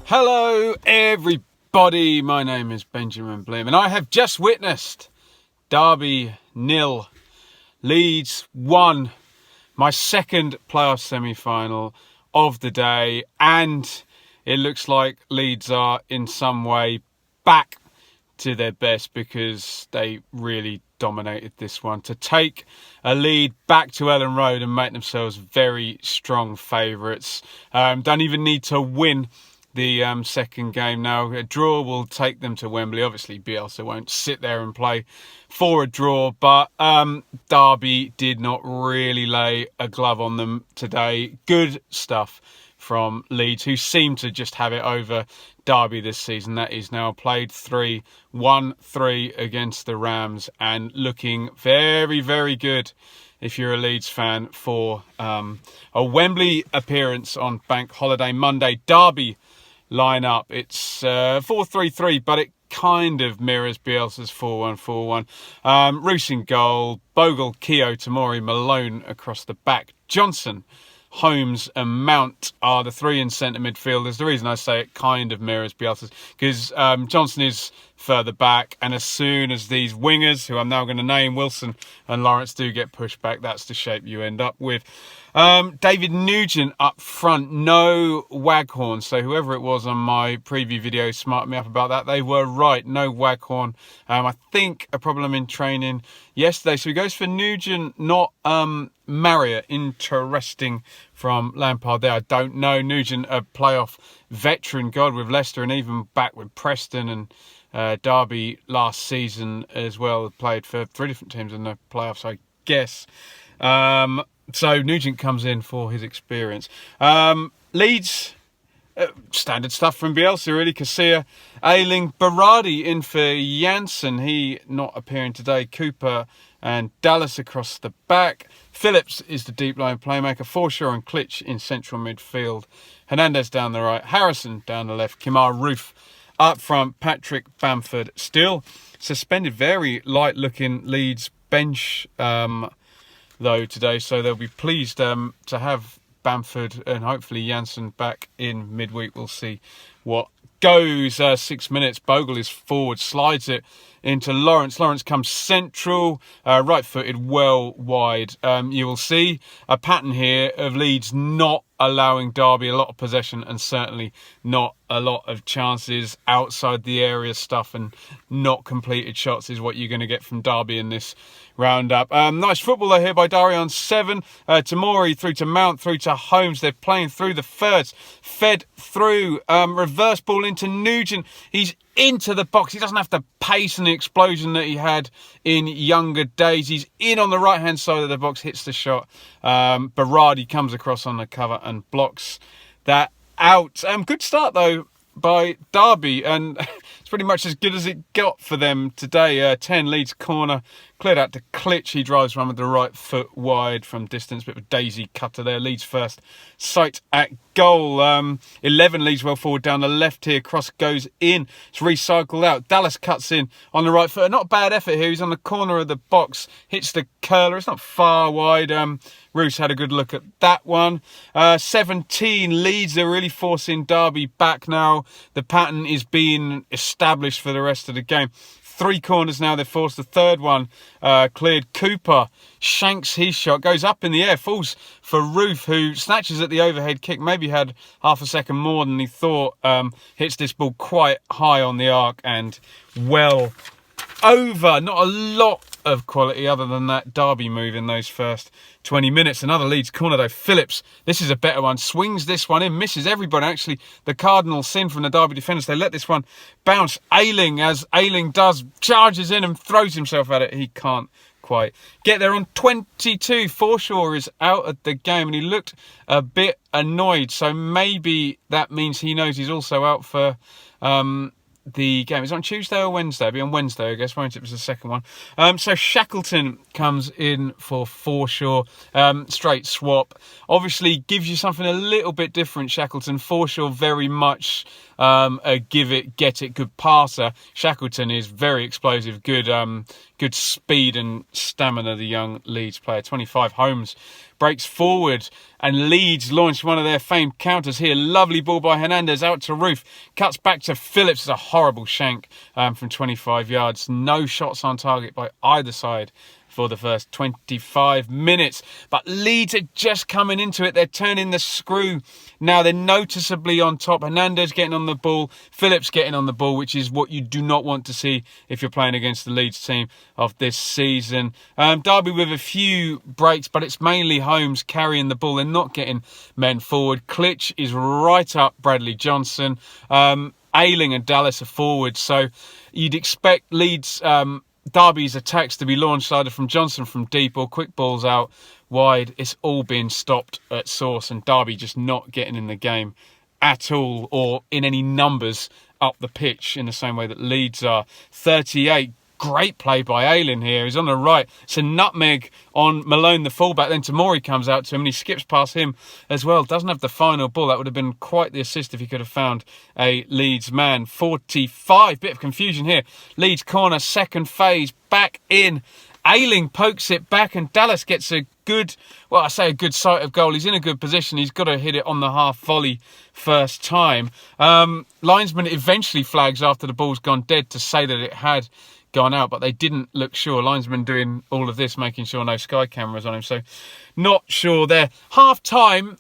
Hello everybody, my name is Benjamin Blim and I have just witnessed Derby 0, Leeds 1, my second playoff semi-final of the day, and it looks like Leeds are in some way back to their best because they really dominated this one to take a lead back to Ellen Road and make themselves very strong favourites. Don't even need to win the second game now. A draw will take them to Wembley. Obviously Bielsa won't sit there and play for a draw, but Derby did not really lay a glove on them today. Good stuff from Leeds, who seem to just have it over Derby this season. That is now played 1-3 against the Rams and looking very, very good if you're a Leeds fan for a Wembley appearance on Bank Holiday Monday. Derby line up, it's 4-3-3, but it kind of mirrors Bielsa's 4-1-4-1. Roos in goal, Bogle, Keogh, Tamori, Malone across the back. Johnson, Holmes and Mount are the three in centre midfielders. The reason I say it kind of mirrors Bielsa's because Johnson is further back, and as soon as these wingers, who I'm now going to name, Wilson and Lawrence, do get pushed back, that's the shape you end up with. David Nugent up front, no Waghorn. So whoever it was on my preview video smarted me up about that. They were right, no Waghorn. I think a problem in training yesterday. So he goes for Nugent, not Marriott. Interesting from Lampard there. I don't know. Nugent, a playoff veteran, God, with Leicester and even back with Preston and Derby last season as well. Played for 3 different teams in the playoffs, I guess. So Nugent comes in for his experience. Leeds, standard stuff from Bielsa really. Casilla, Ayling, Berardi in for Janssen. He not appearing today. Cooper and Dallas across the back. Phillips is the deep line playmaker. Forshaw and Klitsch in central midfield. Hernandez down the right. Harrison down the left. Kemar Roof up front. Patrick Bamford still suspended. Very light looking Leeds bench though today, so they'll be pleased to have Bamford and hopefully Janssen back in midweek. We'll see what goes. 6 minutes, Bogle is forward, slides it into Lawrence. Lawrence comes central, right-footed, well wide. You will see a pattern here of Leeds not allowing Derby a lot of possession and certainly not a lot of chances outside the area stuff, and not completed shots is what you're going to get from Derby in this roundup. Nice football though here by Derby on 7. Tamori through to Mount, through to Holmes. They're playing through the thirds. Fed through, reverse ball into Nugent. He's into the box. He doesn't have the pace and the explosion that he had in younger days. He's in on the right-hand side of the box, hits the shot. Berardi comes across on the cover and blocks that out. Good start, though, by Derby, and it's pretty much as good as it got for them today. 10 Leeds corner, cleared out to Klitsch. He drives around with the right foot wide from distance. Bit of a daisy cutter there. Leeds first sight at goal. 11 Leeds well forward down the left here. Cross goes in. It's recycled out. Dallas cuts in on the right foot. Not a bad effort here. He's on the corner of the box. Hits the curler. It's not far wide. Roos had a good look at that one. 17 Leeds are really forcing Derby back now. The pattern is being established for the rest of the game. 3 corners now, they've forced the third one. Cleared. Cooper shanks his shot, goes up in the air, falls for Roof, who snatches at the overhead kick, maybe had half a second more than he thought. Hits this ball quite high on the arc and well over. Not a lot of quality other than that Derby move in those first 20 minutes. Another Leeds corner though. Phillips, this is a better one, swings this one in, misses everybody. Actually, the cardinal sin from the Derby defenders. They let this one bounce. Ayling, as Ayling does, charges in and throws himself at it. He can't quite get there on 22. Forshaw is out of the game and he looked a bit annoyed, so maybe that means he knows he's also out for the game. It's on Tuesday or Wednesday. It'll be on Wednesday, I guess, won't it? It was the second one. So Shackleton comes in for Forshaw. Straight swap. Obviously gives you something a little bit different, Shackleton. Forshaw very much a give it, get it, good passer. Shackleton is very explosive, good speed and stamina, the young Leeds player. 25 Holmes breaks forward and Leeds launch one of their famed counters here. Lovely ball by Hernandez out to Roof. Cuts back to Phillips. It's a horrible shank from 25 yards. No shots on target by either side for the first 25 minutes. But Leeds are just coming into it. They're turning the screw. Now they're noticeably on top. Hernandez getting on the ball. Phillips getting on the ball, which is what you do not want to see if you're playing against the Leeds team of this season. Derby with a few breaks, but it's mainly Holmes carrying the ball. They're not getting men forward. Klitsch is right up Bradley Johnson. Ayling and Dallas are forward. So you'd expect Leeds... Derby's attacks to be launched either from Johnson from deep or quick balls out wide. It's all being stopped at source, and Derby just not getting in the game at all or in any numbers up the pitch in the same way that Leeds are. 38. Great play by Ayling here. He's on the right. It's a nutmeg on Malone, the fullback. Then Tamori comes out to him and he skips past him as well. Doesn't have the final ball. That would have been quite the assist if he could have found a Leeds man. 45. Bit of confusion here. Leeds corner, second phase. Back in. Ayling pokes it back and Dallas gets a good, well, I say a good sight of goal. He's in a good position. He's got to hit it on the half volley first time. Linesman eventually flags after the ball's gone dead to say that it had gone out, but they didn't look sure. Linesman doing all of this, making sure no sky cameras on him, so not sure there. Half time,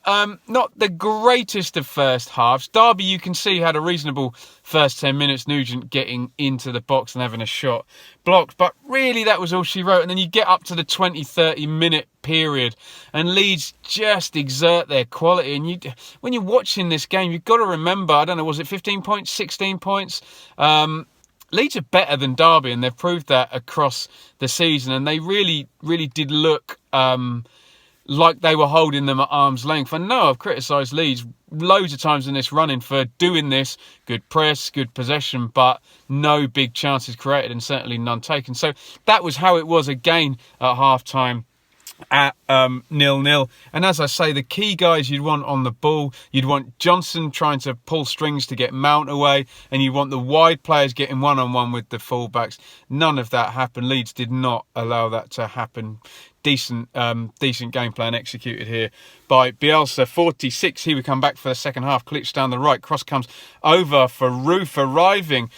not the greatest of first halves. Derby, you can see, had a reasonable first 10 minutes. Nugent getting into the box and having a shot blocked, but really that was all she wrote. And then you get up to the 20-30 minute period and Leeds just exert their quality. And when you're watching this game, you've got to remember, I don't know, was it 15 points, 16 points? Leeds are better than Derby, and they've proved that across the season. And they really, really did look like they were holding them at arm's length. I know I've criticised Leeds loads of times in this running for doing this. Good press, good possession, but no big chances created and certainly none taken. So that was how it was again at half-time at 0-0. And as I say, the key guys you'd want on the ball, you'd want Johnson trying to pull strings to get Mount away, and you want the wide players getting one-on-one with the fullbacks. None of that happened. Leeds did not allow that to happen. Decent game plan executed here by Bielsa. 46, he would come back for the second half. Klitsch down the right, cross comes over for Roof arriving.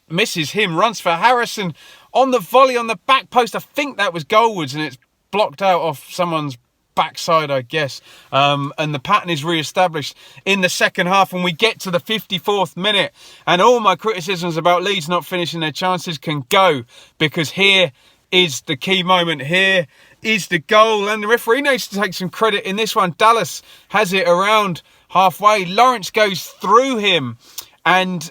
Misses him, runs for Harrison on the volley on the back post. I think that was goalwards, and it's blocked out off someone's backside, I guess. And the pattern is re-established in the second half when we get to the 54th minute. And all my criticisms about Leeds not finishing their chances can go, because here is the key moment. Here is the goal, and the referee needs to take some credit in this one. Dallas has it around halfway. Lawrence goes through him and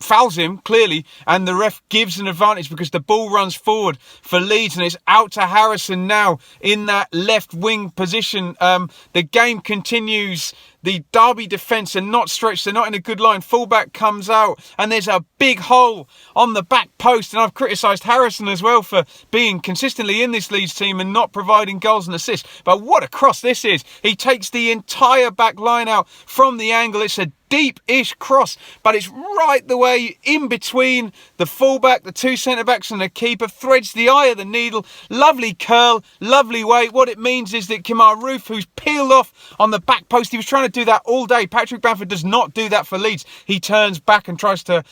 fouls him, clearly, and the ref gives an advantage because the ball runs forward for Leeds and it's out to Harrison now in that left wing position. The game continues. The Derby defence are not stretched. They're not in a good line. Fullback comes out and there's a big hole on the back post. And I've criticised Harrison as well for being consistently in this Leeds team and not providing goals and assists. But what a cross this is. He takes the entire back line out from the angle. It's a deep-ish cross, but it's right the way in between the fullback, the two centre-backs and the keeper. Threads the eye of the needle. Lovely curl, lovely weight. What it means is that Kemar Roof, who's peeled off on the back post, he was trying to do that all day. Patrick Bamford does not do that for Leeds. He turns back and tries to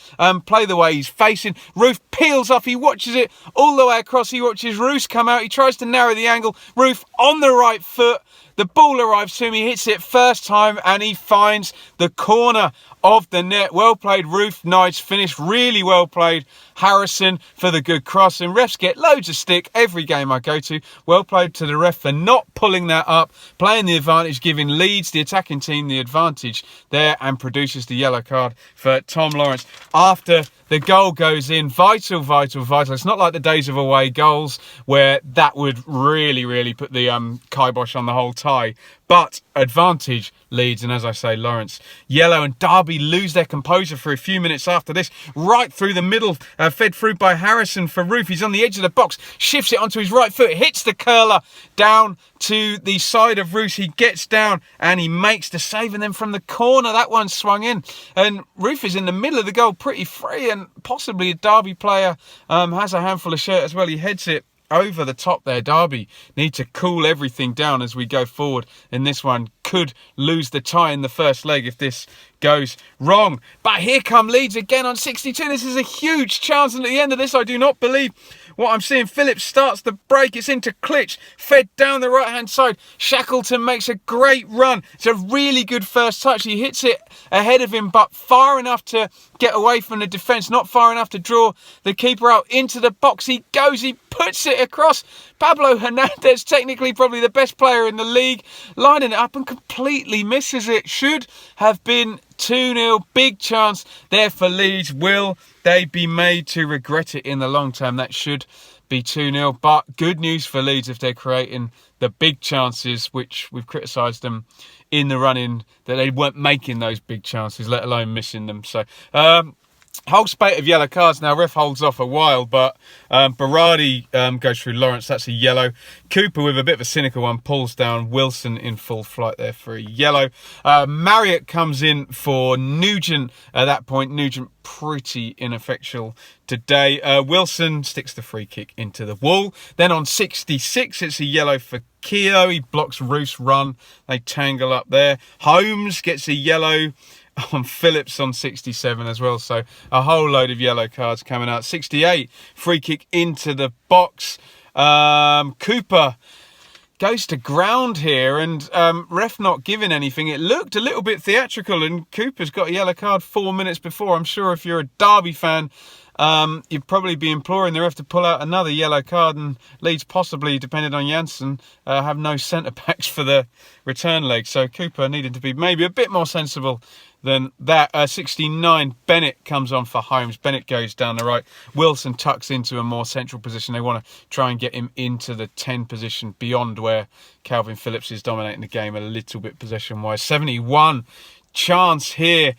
play the way he's facing. Roof peels off. He watches it all the way across. He watches Roos come out. He tries to narrow the angle. Roof on the right foot. The ball arrives to him. He hits it first time and he finds the corner of the net. Well played, Roof. Nice finish. Really well played. Harrison for the good cross, and refs get loads of stick every game I go to. Well played to the ref for not pulling that up, playing the advantage, giving Leeds, the attacking team, the advantage there, and produces the yellow card for Tom Lawrence after the goal goes in. Vital. It's not like the days of away goals where that would really put the kibosh on the whole tie. But advantage Leeds, and as I say, Lawrence yellow, and Derby lose their composure for a few minutes after this. Right through the middle, fed through by Harrison for Roof. He's on the edge of the box, shifts it onto his right foot, hits the curler down to the side of Roos. He gets down and he makes the save, and then from the corner that one swung in, and Roof is in the middle of the goal pretty free, and possibly a Derby player has a handful of shirt as well. He heads it over the top there. Derby need to cool everything down as we go forward, and this one could lose the tie in the first leg if this goes wrong. But here come Leeds again on 62. This is a huge chance, and at the end of this I do not believe what I'm seeing. Phillips starts the break, it's into Klitsch, fed down the right hand side. Shackleton makes a great run. It's a really good first touch. He hits it ahead of him, but far enough to get away from the defence, not far enough to draw the keeper out. Into the box he goes, he puts it across. Pablo Hernandez, technically probably the best player in the league, lining it up and completely misses it. Should have been 2-0. Big chance there for Leeds. Will they be made to regret it in the long term? That should be 2-0. But good news for Leeds if they're creating the big chances, which we've criticised them in the run-in, that they weren't making those big chances, let alone missing them. So, whole spate of yellow cards now. Ref holds off a while, but Berardi goes through Lawrence. That's a yellow. Cooper with a bit of a cynical one pulls down Wilson in full flight there for a yellow. Marriott comes in for Nugent at that point. Nugent pretty ineffectual today. Wilson sticks the free kick into the wall. Then on 66, it's a yellow for Keogh. He blocks Roos' run. They tangle up there. Holmes gets a yellow on Phillips on 67 as well. So a whole load of yellow cards coming out. 68, free kick into the box. Cooper goes to ground here, and ref not giving anything. It looked a little bit theatrical, and Cooper's got a yellow card 4 minutes before. I'm sure if you're a Derby fan, you'd probably be imploring the ref to pull out another yellow card, and Leeds possibly, depending on Janssen, have no centre-backs for the return leg. So Cooper needed to be maybe a bit more sensible than that. 69, Bennett comes on for Holmes. Bennett goes down the right. Wilson tucks into a more central position. They want to try and get him into the 10 position beyond where Calvin Phillips is dominating the game a little bit possession-wise. 71, chance here.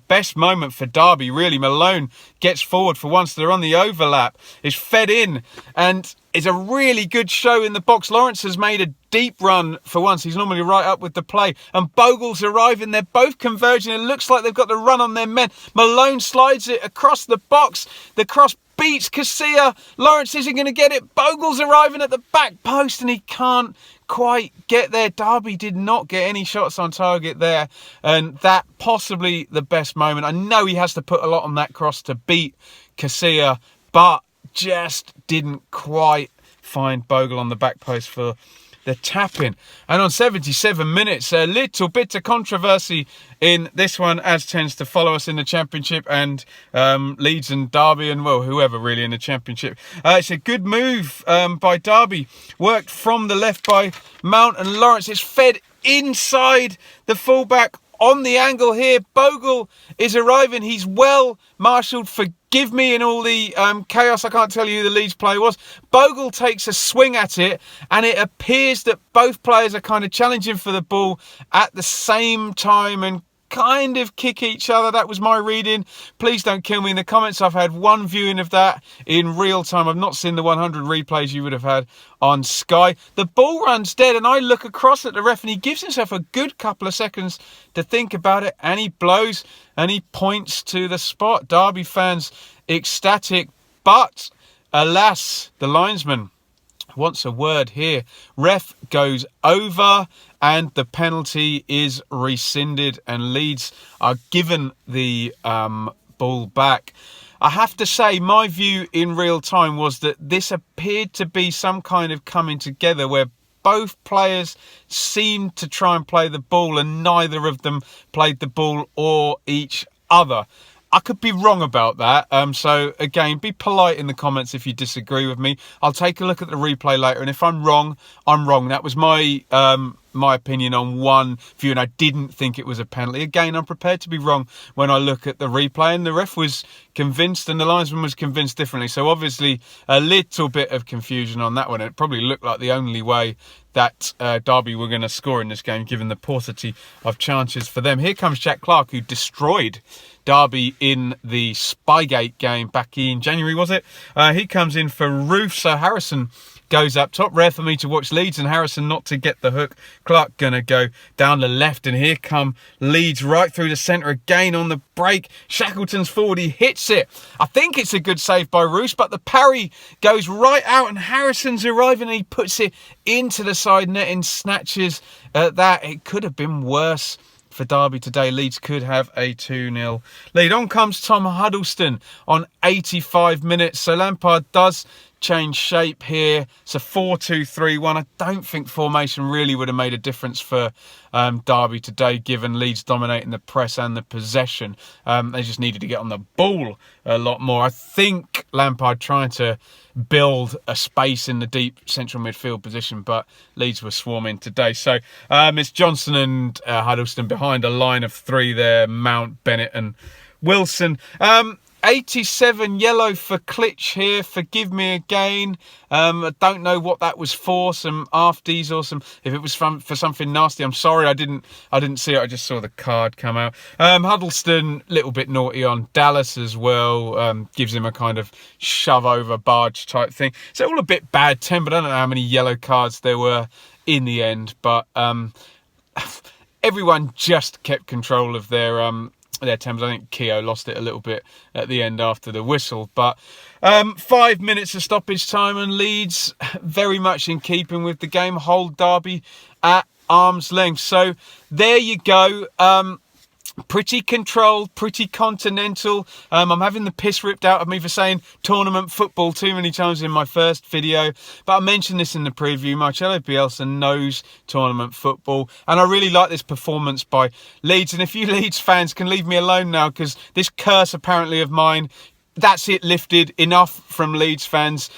Best moment for Derby, really. Malone gets forward for once. They're on the overlap. It's fed in, and it's a really good show in the box. Lawrence has made a deep run for once. He's normally right up with the play, and Bogle's arriving. They're both converging. It looks like they've got the run on their men. Malone slides it across the box. The cross beats Casilla. Lawrence isn't going to get it. Bogle's arriving at the back post, and he can't quite get there. Derby did not get any shots on target there, and that possibly the best moment. I know he has to put a lot on that cross to beat Casilla, but just didn't quite find Bogle on the back post for the tap-in. And on 77 minutes, a little bit of controversy in this one, as tends to follow us in the Championship, and Leeds and Derby, and well, whoever really in the Championship. It's a good move by Derby, worked from the left by Mount and Lawrence. It's fed inside the fullback on the angle here. Bogle is arriving. He's well marshalled. Forgive me in all the chaos. I can't tell you who the Leeds player was. Bogle takes a swing at it, and it appears that both players are kind of challenging for the ball at the same time and kind of kick each other. That was my reading. Please don't kill me in the comments. I've had one viewing of that in real time. I've not seen the 100 replays you would have had on Sky. The ball runs dead, and I look across at the ref, and he gives himself a good couple of seconds to think about it, and he blows and he points to the spot. Derby fans ecstatic, but alas, the linesman wants a word here. Ref goes over, and the penalty is rescinded, and Leeds are given the ball back. I have to say, my view in real time was that this appeared to be some kind of coming together where both players seemed to try and play the ball, and neither of them played the ball or each other. I could be wrong about that. So again, be polite in the comments if you disagree with me. I'll take a look at the replay later, and if I'm wrong, I'm wrong. That was my opinion on one view, and I didn't think it was a penalty. Again, I'm prepared to be wrong when I look at the replay, and the ref was convinced and the linesman was convinced differently. So obviously a little bit of confusion on that one. It probably looked like the only way that Derby were going to score in this game, given the paucity of chances for them. Here comes Jack Clark, who destroyed Derby in the Spygate game back in January, was it? He comes in for Roof, so Harrison goes up top. Rare for me to watch Leeds and Harrison not to get the hook. Clark gonna go down the left, and here come Leeds right through the centre again on the break. Shackleton's forward, he hits it. I think it's a good save by Roos, but the parry goes right out, and Harrison's arriving, and he puts it into the side net and snatches at that. It could have been worse for Derby today. Leeds could have a 2-0 lead. On comes Tom Huddleston on 85 minutes. So Lampard does change shape here. It's a 4-2-3-1. I don't think formation really would have made a difference for Derby today, given Leeds dominating the press and the possession. They just needed to get on the ball a lot more. I think Lampard trying to build a space in the deep central midfield position, but Leeds were swarming today. So it's Johnson and Huddleston behind a line of three there, Mount, Bennett and Wilson. 87 yellow for Klitsch here. Forgive me again. I don't know what that was for. Some afties or some. If it was for something nasty, I'm sorry. I didn't see it. I just saw the card come out. Huddleston, little bit naughty on Dallas as well. Gives him a kind of shove over barge type thing. So all a bit bad tempered. I don't know how many yellow cards there were in the end, but everyone just kept control of their tempers. I think Keogh lost it a little bit at the end after the whistle, but 5 minutes of stoppage time, and Leeds, very much in keeping with the game, hold Derby at arm's length. So there you go. Pretty controlled, pretty continental. I'm having the piss ripped out of me for saying tournament football too many times in my first video, but I mentioned this in the preview. Marcelo Bielsa knows tournament football, and I really like this performance by Leeds. And if you Leeds fans can leave me alone now, because this curse apparently of mine, that's it, lifted. Enough from Leeds fans.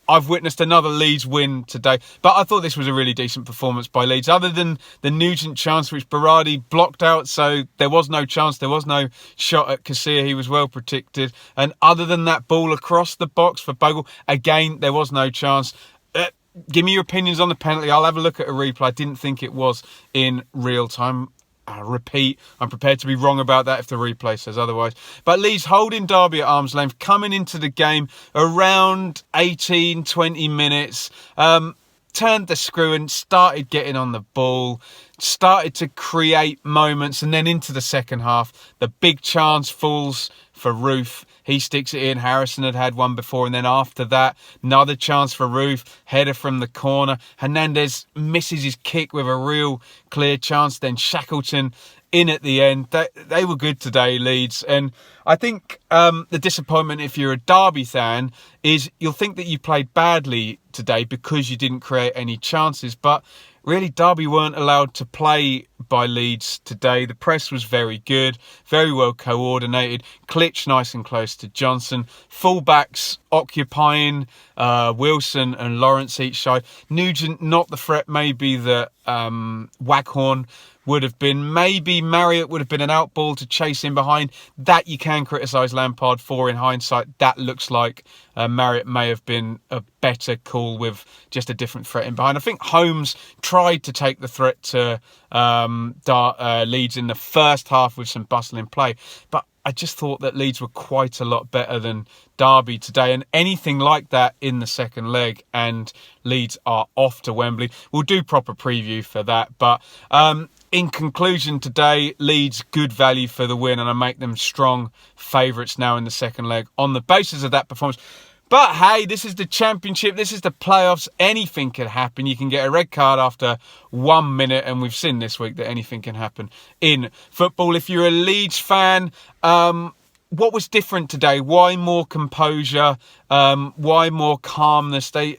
I've witnessed another Leeds win today, but I thought this was a really decent performance by Leeds, other than the Nugent chance which Berardi blocked out, so there was no chance, there was no shot at Casilla. He was well protected, and other than that ball across the box for Bogle, again there was no chance. Give me your opinions on the penalty. I'll have a look at a replay. I didn't think it was in real time. I repeat, I'm prepared to be wrong about that if the replay says otherwise. But Leeds holding Derby at arm's length, coming into the game around 18, 20 minutes, turned the screw and started getting on the ball, started to create moments, and then into the second half, the big chance falls for Roof. He sticks it in. Harrison had one before, and then after that, another chance for Roof. Header from the corner. Hernandez misses his kick with a real clear chance. Then Shackleton in at the end. They were good today, Leeds. And I think the disappointment, if you're a Derby fan, is you'll think that you played badly today because you didn't create any chances. But really, Derby weren't allowed to play by Leeds today. The press was very good, very well coordinated. Klitsch nice and close to Johnson. Fullbacks occupying Wilson and Lawrence each side. Nugent not the threat maybe that Waghorn would have been. Maybe Marriott would have been an outball to chase in behind. That you can criticise Lampard for in hindsight. That looks like Marriott may have been a better call with just a different threat in behind. I think Holmes tried to take the threat to Leeds in the first half with some bustling play, but I just thought that Leeds were quite a lot better than Derby today, and anything like that in the second leg, and Leeds are off to Wembley. We'll do proper preview for that, but in conclusion today, Leeds good value for the win, and I make them strong favourites now in the second leg on the basis of that performance. But hey, this is the Championship, this is the playoffs, anything could happen. You can get a red card after 1 minute, and we've seen this week that anything can happen in football. If you're a Leeds fan, what was different today? Why more composure? Why more calmness? They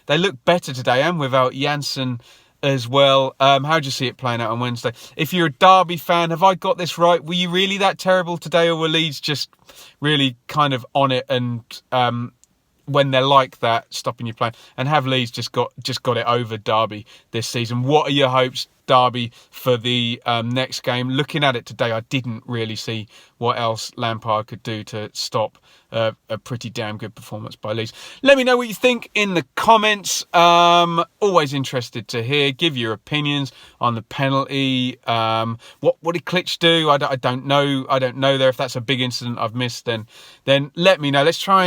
look better today, and without Janssen as well. How do you see it playing out on Wednesday? If you're a Derby fan, have I got this right? Were you really that terrible today, or were Leeds just really kind of on it, and when they're like that, stopping you playing? And have Leeds just got it over Derby this season? What are your hopes, Derby, for the next game? Looking at it today, I didn't really see what else Lampard could do to stop a pretty damn good performance by Leeds. Let me know what you think in the comments. Always interested to hear. Give your opinions on the penalty. What did Klitsch do? I don't know. I don't know there. If that's a big incident I've missed, then let me know. Let's try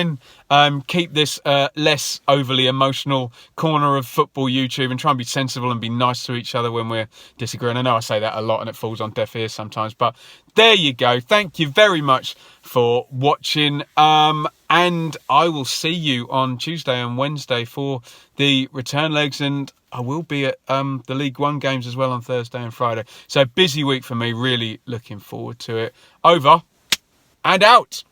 and keep this less overly emotional corner of football YouTube, and try and be sensible and be nice to each other when we're disagreeing. I know I say that a lot and it falls on deaf ears sometimes, but there you go. Thank you very much for watching, and I will see you on Tuesday and Wednesday for the return legs, and I will be at the League One games as well on Thursday and Friday. So busy week for me, really looking forward to it. Over and out.